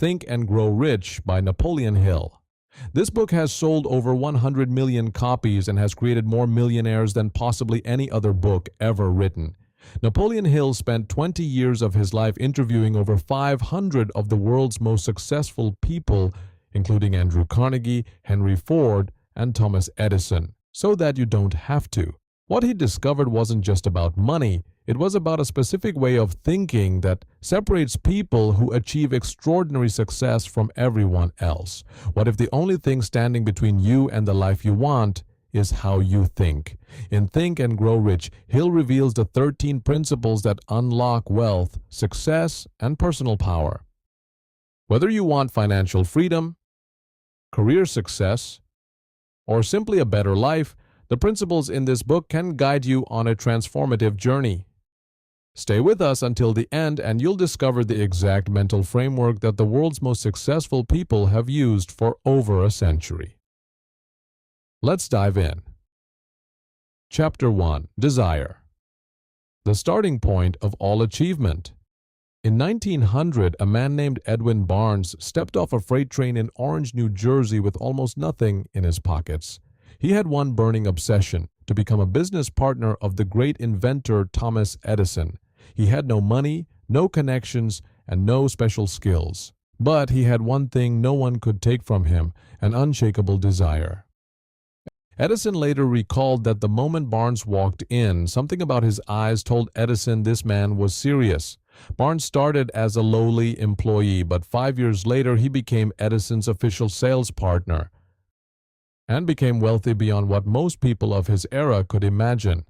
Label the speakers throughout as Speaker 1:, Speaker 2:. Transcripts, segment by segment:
Speaker 1: Think and Grow Rich by Napoleon Hill. This book has sold over 100 million copies and has created more millionaires than possibly any other book ever written. Napoleon Hill spent 20 years of his life interviewing over 500 of the world's most successful people, including Andrew Carnegie, Henry Ford, and Thomas Edison, so that you don't have to. What he discovered wasn't just about money, it was about a specific way of thinking that separates people who achieve extraordinary success from everyone else. What if the only thing standing between you and the life you want is how you think? In Think and Grow Rich, Hill reveals the 13 principles that unlock wealth, success, and personal power. Whether you want financial freedom, career success, or simply a better life, the principles in this book can guide you on a transformative journey. Stay with us until the end and you'll discover the exact mental framework that the world's most successful people have used for over a century. Let's dive in. Chapter 1. Desire. The starting point of all achievement. In 1900, a man named Edwin Barnes stepped off a freight train in Orange, New Jersey with almost nothing in his pockets. He had one burning obsession: to become a business partner of the great inventor Thomas Edison. He had no money, no connections, and no special skills. But he had one thing no one could take from him: an unshakable desire. Edison later recalled that the moment Barnes walked in, something about his eyes told Edison this man was serious. Barnes started as a lowly employee, but 5 years later he became Edison's official sales partner and became wealthy beyond what most people of his era could imagine.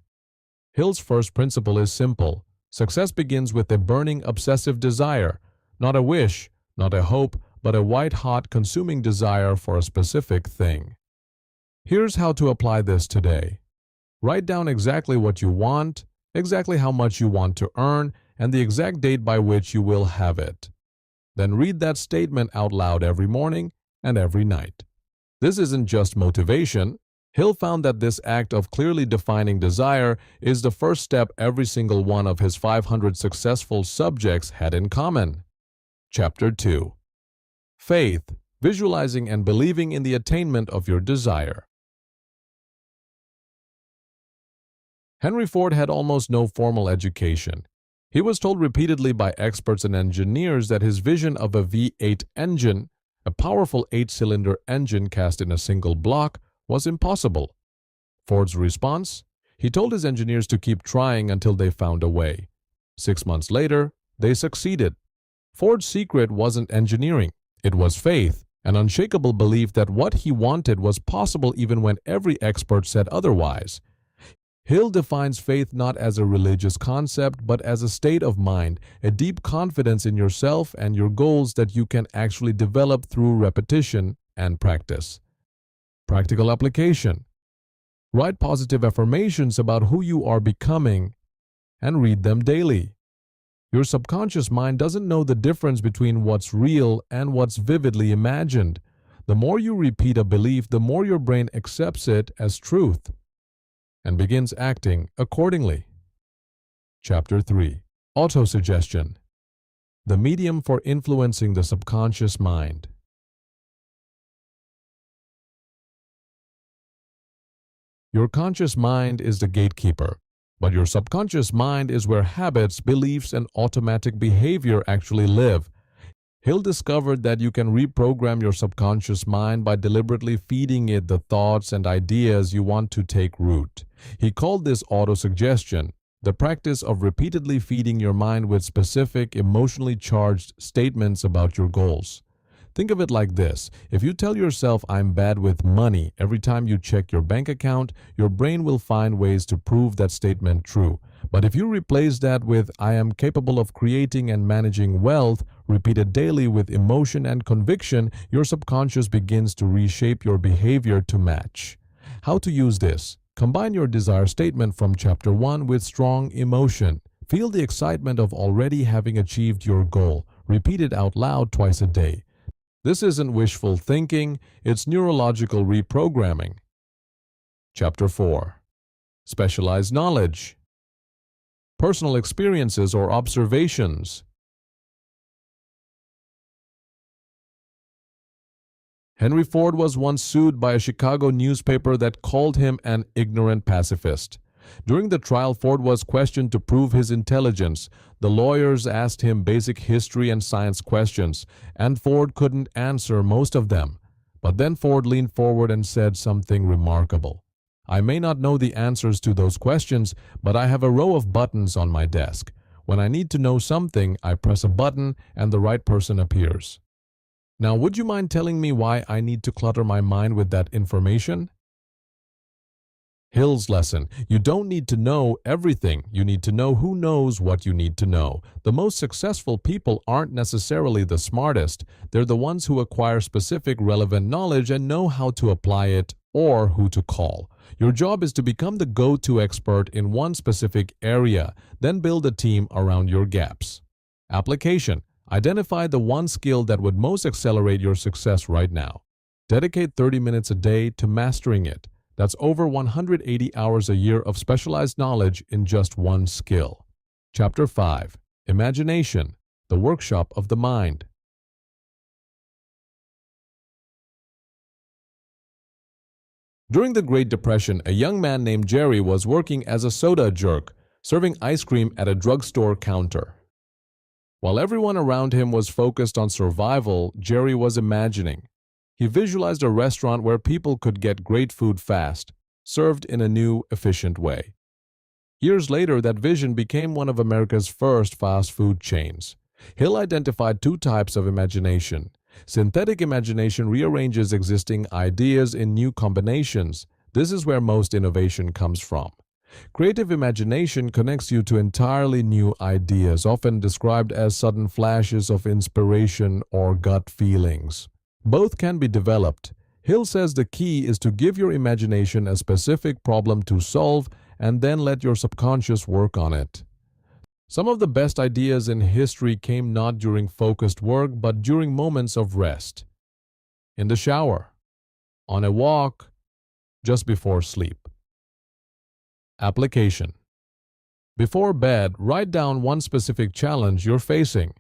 Speaker 1: Hill's first principle is simple. Success begins with a burning, obsessive desire, not a wish, not a hope, but a white-hot, consuming desire for a specific thing. Here's how to apply this today. Write down exactly what you want, exactly how much you want to earn, and the exact date by which you will have it. Then read that statement out loud every morning and every night. This isn't just motivation. Hill found that this act of clearly defining desire is the first step every single one of his 500 successful subjects had in common. Chapter 2. Faith, visualizing and believing in the attainment of your desire. Henry Ford had almost no formal education. He was told repeatedly by experts and engineers that his vision of a V8 engine, a powerful 8-cylinder engine cast in a single block, was impossible. Ford's response? He told his engineers to keep trying until they found a way. 6 months later, they succeeded. Ford's secret wasn't engineering. It was faith, an unshakable belief that what he wanted was possible even when every expert said otherwise. Hill defines faith not as a religious concept, but as a state of mind, a deep confidence in yourself and your goals that you can actually develop through repetition and practice. Practical application. Write positive affirmations about who you are becoming and read them daily. Your subconscious mind doesn't know the difference between what's real and what's vividly imagined. The more you repeat a belief, the more your brain accepts it as truth and begins acting accordingly. Chapter 3. Autosuggestion. The medium for influencing the subconscious mind. Your conscious mind is the gatekeeper, but your subconscious mind is where habits, beliefs, and automatic behavior actually live. Hill discovered that you can reprogram your subconscious mind by deliberately feeding it the thoughts and ideas you want to take root. He called this autosuggestion, the practice of repeatedly feeding your mind with specific, emotionally charged statements about your goals. Think of it like this: if you tell yourself, "I'm bad with money," every time you check your bank account, your brain will find ways to prove that statement true. But if you replace that with, "I am capable of creating and managing wealth," repeated daily with emotion and conviction, your subconscious begins to reshape your behavior to match. How to use this? Combine your desire statement from Chapter 1 with strong emotion. Feel the excitement of already having achieved your goal. Repeat it out loud twice a day. This isn't wishful thinking, it's neurological reprogramming. Chapter 4. Specialized knowledge. Personal experiences or observations. Henry Ford was once sued by a Chicago newspaper that called him an ignorant pacifist. During the trial, Ford was questioned to prove his intelligence. The lawyers asked him basic history and science questions, and Ford couldn't answer most of them. But then Ford leaned forward and said something remarkable. "I may not know the answers to those questions, but I have a row of buttons on my desk. When I need to know something, I press a button and the right person appears." Now, would you mind telling me why I need to clutter my mind with that information? Hill's lesson: you don't need to know everything. You need to know who knows what you need to know. The most successful people aren't necessarily the smartest. They're the ones who acquire specific relevant knowledge and know how to apply it or who to call. Your job is to become the go-to expert in one specific area, then build a team around your gaps. Application: identify the one skill that would most accelerate your success right now. Dedicate 30 minutes a day to mastering it. That's over 180 hours a year of specialized knowledge in just one skill. Chapter 5. Imagination, the workshop of the mind. During the Great Depression, a young man named Jerry was working as a soda jerk, serving ice cream at a drugstore counter. While everyone around him was focused on survival, Jerry was imagining. He visualized a restaurant where people could get great food fast, served in a new, efficient way. Years later, that vision became one of America's first fast food chains. Hill identified two types of imagination. Synthetic imagination rearranges existing ideas in new combinations. This is where most innovation comes from. Creative imagination connects you to entirely new ideas, often described as sudden flashes of inspiration or gut feelings. Both can be developed. Hill says the key is to give your imagination a specific problem to solve and then let your subconscious work on it. Some of the best ideas in history came not during focused work but during moments of rest. In the shower, on a walk, just before sleep. Application: before bed, write down one specific challenge you're facing.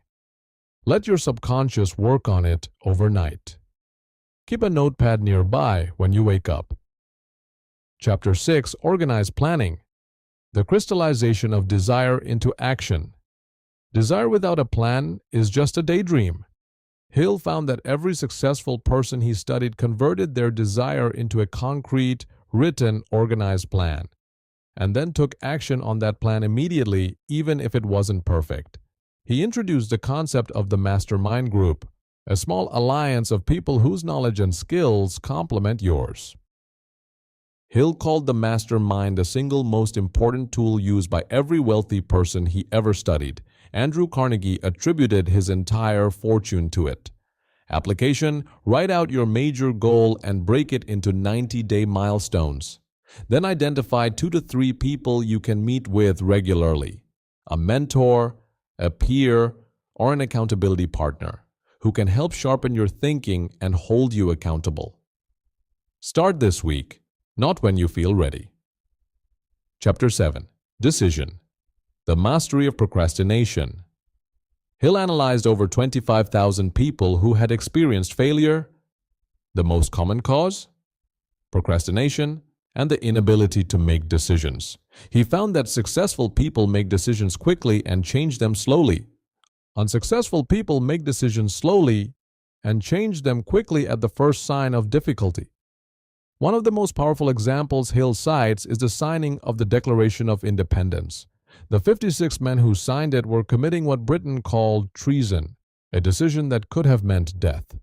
Speaker 1: Let your subconscious work on it overnight. Keep a notepad nearby when you wake up. Chapter 6. Organized planning. The crystallization of desire into action. Desire without a plan is just a daydream. Hill found that every successful person he studied converted their desire into a concrete, written, organized plan, and then took action on that plan immediately, even if it wasn't perfect. He introduced the concept of the mastermind group, a small alliance of people whose knowledge and skills complement yours. Hill called the mastermind the single most important tool used by every wealthy person he ever studied. Andrew Carnegie attributed his entire fortune to it. Application: write out your major goal and break it into 90-day milestones. Then identify 2 to 3 people you can meet with regularly. A mentor, a peer, or an accountability partner who can help sharpen your thinking and hold you accountable. Start this week, not when you feel ready. Chapter 7. Decision. The mastery of procrastination. Hill analyzed over 25,000 people who had experienced failure, the most common cause, procrastination, and the inability to make decisions. He found that successful people make decisions quickly and change them slowly. Unsuccessful people make decisions slowly and change them quickly at the first sign of difficulty. One of the most powerful examples Hill cites is the signing of the Declaration of Independence. The 56 men who signed it were committing what Britain called treason, a decision that could have meant death.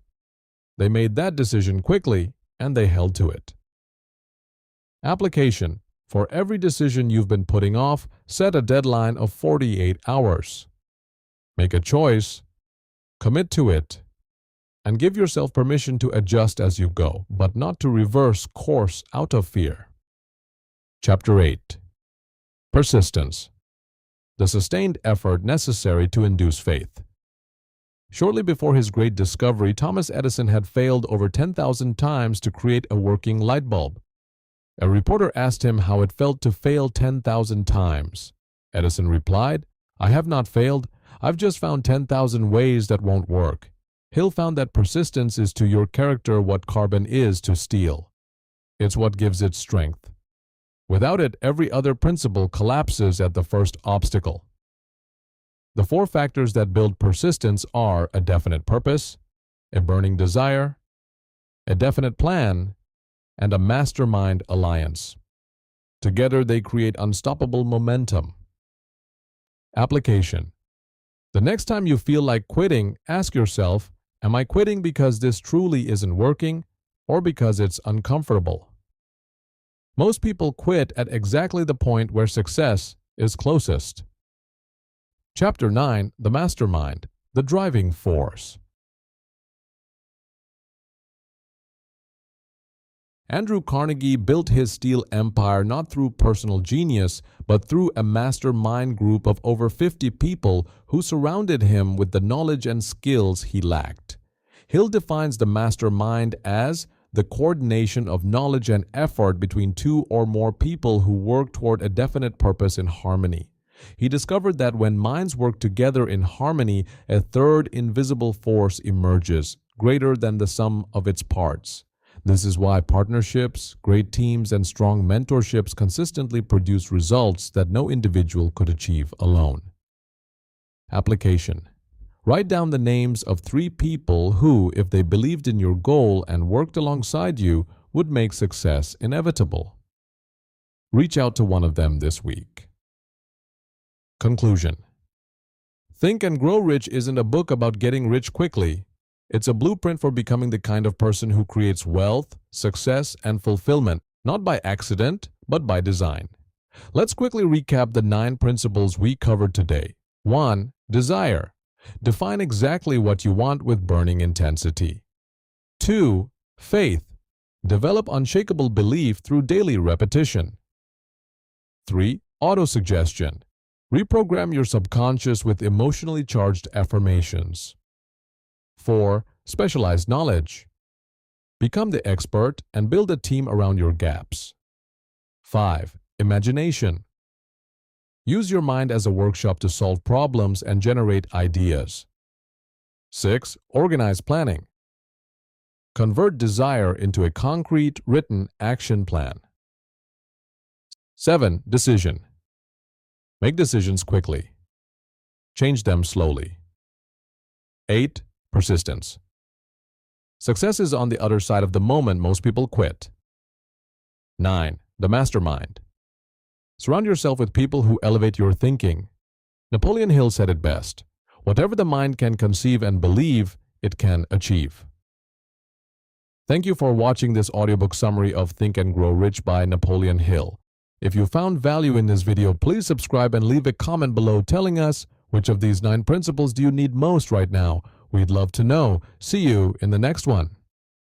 Speaker 1: They made that decision quickly and they held to it. Application: for every decision you've been putting off, set a deadline of 48 hours. Make a choice, commit to it, and give yourself permission to adjust as you go, but not to reverse course out of fear. Chapter 8. Persistence. The sustained effort necessary to induce faith. Shortly before his great discovery, Thomas Edison had failed over 10,000 times to create a working light bulb. A reporter asked him how it felt to fail 10,000 times. Edison replied, "I have not failed. I've just found 10,000 ways that won't work. Hill found that persistence is to your character what carbon is to steel. It's what gives it strength. Without it, every other principle collapses at the first obstacle. The 4 factors that build persistence are a definite purpose, a burning desire, a definite plan, and a mastermind alliance. Together, they create unstoppable momentum. Application. The next time you feel like quitting, ask yourself, am I quitting because this truly isn't working or because it's uncomfortable? Most people quit at exactly the point where success is closest. Chapter 9, The Mastermind, the Driving Force. Andrew Carnegie built his steel empire not through personal genius, but through a mastermind group of over 50 people who surrounded him with the knowledge and skills he lacked. Hill defines the mastermind as the coordination of knowledge and effort between 2 or more people who work toward a definite purpose in harmony. He discovered that when minds work together in harmony, a third invisible force emerges, greater than the sum of its parts. This is why partnerships, great teams, and strong mentorships consistently produce results that no individual could achieve alone. Application. Write down the names of 3 people who, if they believed in your goal and worked alongside you, would make success inevitable. Reach out to one of them this week. Conclusion. Think and Grow Rich isn't a book about getting rich quickly. It's a blueprint for becoming the kind of person who creates wealth, success, and fulfillment, not by accident, but by design. Let's quickly recap the 9 principles we covered today. 1. Desire. Define exactly what you want with burning intensity. 2. Faith. Develop unshakable belief through daily repetition. 3. Autosuggestion. Reprogram your subconscious with emotionally charged affirmations. 4. Specialized knowledge. Become the expert and build a team around your gaps. 5. Imagination. Use your mind as a workshop to solve problems and generate ideas. 6. Organized planning. Convert desire into a concrete, written action plan. 7. Decision. Make decisions quickly. Change them slowly. 8. Persistence. Success is on the other side of the moment most people quit. 9. The mastermind. Surround yourself with people who elevate your thinking. Napoleon Hill said it best, "Whatever the mind can conceive and believe, it can achieve." Thank you for watching this audiobook summary of Think and Grow Rich by Napoleon Hill. If you found value in this video, please subscribe and leave a comment below telling us which of these 9 principles do you need most right now. We'd love to know. See you in the next one.